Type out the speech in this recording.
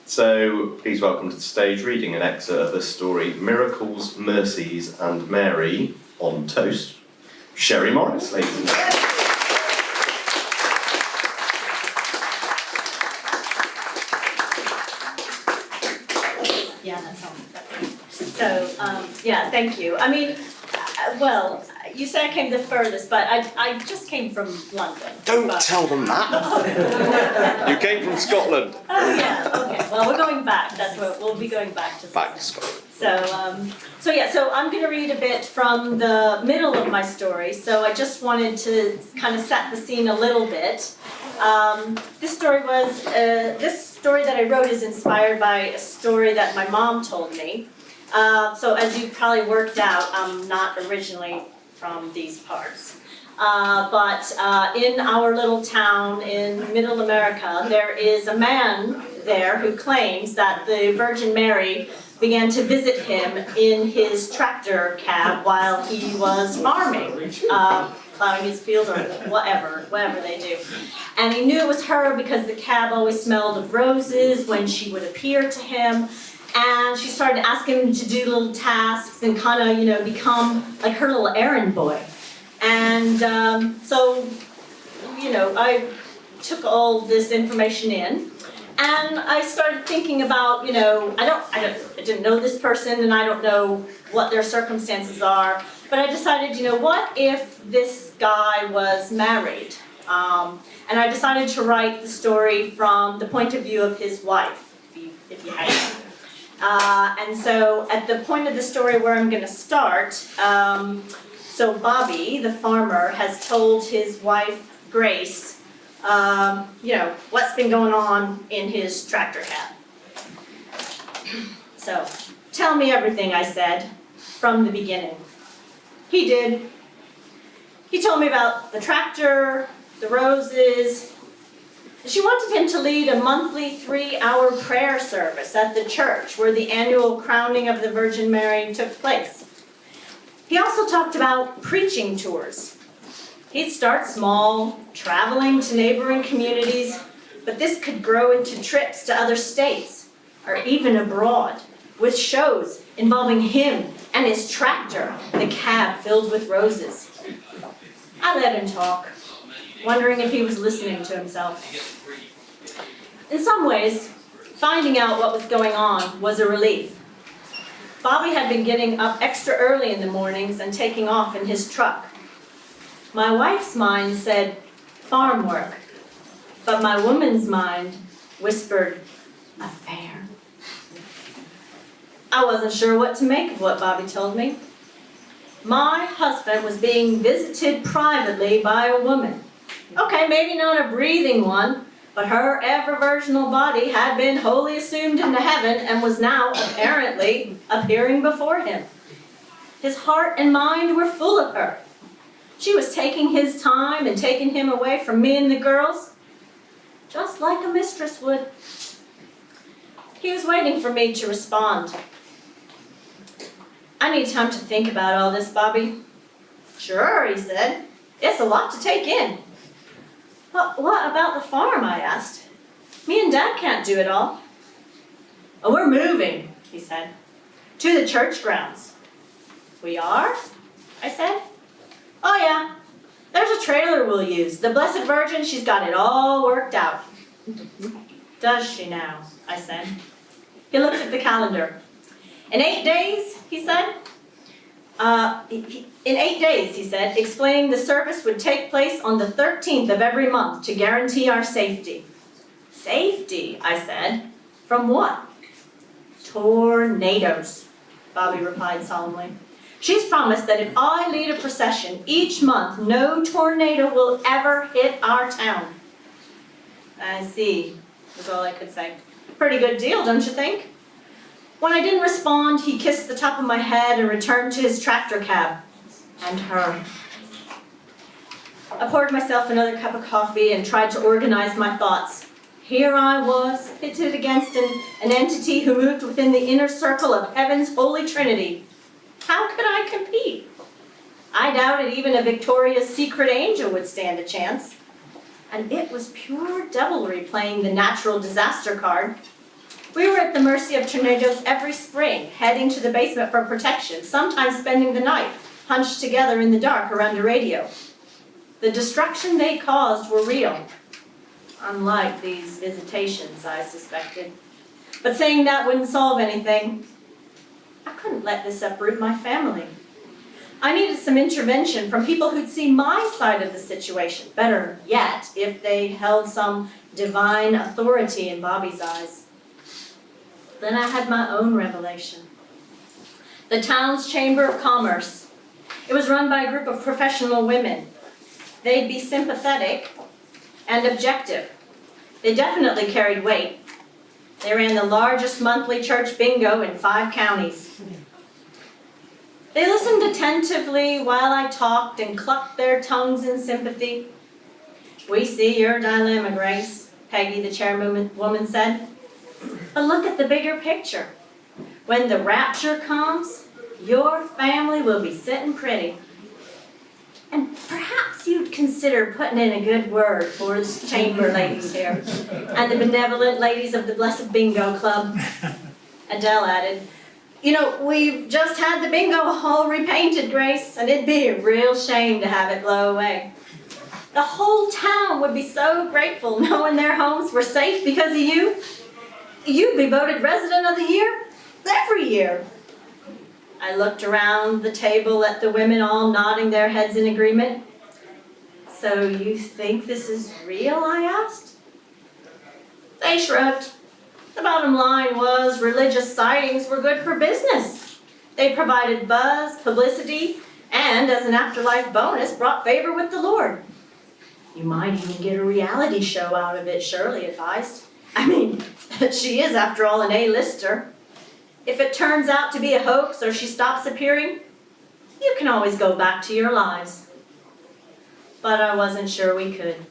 So please welcome to the stage, reading an excerpt of the story Miracles, Mercies and Mary on Toast, Sherry Morris, ladies and gentlemen. Yeah, that's all. So, thank you. I mean, well, you say I came the furthest, but I just came from London. Don't but... tell them that! You came from Scotland. Oh, yeah, okay. Well, we're going back. That's what we'll be going back to. Back to Scotland. So I'm going to read a bit from the middle of my story. So I just wanted to kind of set the scene a little bit. This story that I wrote is inspired by a story that my mom told me. So as you probably worked out, I'm not originally from these parts. But in our little town in Middle America, there is a man there who claims that the Virgin Mary began to visit him in his tractor cab while he was farming, plowing his fields or whatever they do. And he knew it was her because the cab always smelled of roses when she would appear to him. And she started asking him to do little tasks and kind of, become like her little errand boy. And I took all this information in. And I started thinking about, I didn't know this person and I don't know what their circumstances are, but I decided, what if this guy was married? And I decided to write the story from the point of view of his wife, if you had it. And so at the point of the story where I'm going to start, so Bobby, the farmer, has told his wife, Grace, what's been going on in his tractor cab. So, tell me everything, I said, from the beginning. He did. He told me about the tractor, the roses. She wanted him to lead a monthly 3-hour prayer service at the church where the annual crowning of the Virgin Mary took place. He also talked about preaching tours. He'd start small, traveling to neighboring communities, but this could grow into trips to other states, or even abroad, with shows involving him and his tractor, the cab filled with roses. I let him talk, wondering if he was listening to himself. In some ways, finding out what was going on was a relief. Bobby had been getting up extra early in the mornings and taking off in his truck. My wife's mind said farm work, but my woman's mind whispered affair. I wasn't sure what to make of what Bobby told me. My husband was being visited privately by a woman. Okay, maybe not a breathing one, but her ever-virginal body had been wholly assumed into heaven and was now apparently appearing before him. His heart and mind were full of her. She was taking his time and taking him away from me and the girls, just like a mistress would. He was waiting for me to respond. I need time to think about all this, Bobby. Sure, he said. It's a lot to take in. What about the farm, I asked. Me and Dad can't do it all. Oh, we're moving, he said, to the church grounds. We are? I said. Oh yeah, there's a trailer we'll use. The Blessed Virgin, she's got it all worked out. Does she now? I said. He looked at the calendar. In 8 days, he said. In 8 days, he said, explaining the service would take place on the 13th of every month to guarantee our safety. Safety, I said. From what? Tornadoes, Bobby replied solemnly. She's promised that if I lead a procession each month, no tornado will ever hit our town. I see, was all I could say. Pretty good deal, don't you think? When I didn't respond, he kissed the top of my head and returned to his tractor cab. And her. I poured myself another cup of coffee and tried to organize my thoughts. Here I was, pitted against an entity who moved within the inner circle of heaven's holy trinity. How could I compete? I doubted even a Victoria's Secret angel would stand a chance. And it was pure devilry playing the natural disaster card. We were at the mercy of tornadoes every spring, heading to the basement for protection, sometimes spending the night hunched together in the dark around a radio. The destruction they caused were real, unlike these visitations, I suspected. But saying that wouldn't solve anything. I couldn't let this uproot my family. I needed some intervention from people who'd see my side of the situation. Better yet, if they held some divine authority in Bobby's eyes. Then I had my own revelation. The town's Chamber of Commerce. It was run by a group of professional women. They'd be sympathetic and objective. They definitely carried weight. They ran the largest monthly church bingo in 5 counties. They listened attentively while I talked and clucked their tongues in sympathy. "We see your dilemma, Grace," Peggy, the chairwoman, said. "But look at the bigger picture. When the rapture comes, your family will be sitting pretty. And perhaps you'd consider putting in a good word for the chamber ladies here, and the benevolent ladies of the Blessed Bingo Club." Adele added, "You know, we've just had the bingo hall repainted, Grace, and it'd be a real shame to have it blow away. The whole town would be so grateful knowing their homes were safe because of you. You'd be voted Resident of the Year every year." I looked around the table at the women all nodding their heads in agreement. "So you think this is real?" I asked. They shrugged. The bottom line was religious sightings were good for business. They provided buzz, publicity, and as an afterlife bonus, brought favor with the Lord. "You might even get a reality show out of it," Shirley advised. "I mean, she is, after all, an A-lister. If it turns out to be a hoax or she stops appearing, you can always go back to your lives." But I wasn't sure we could.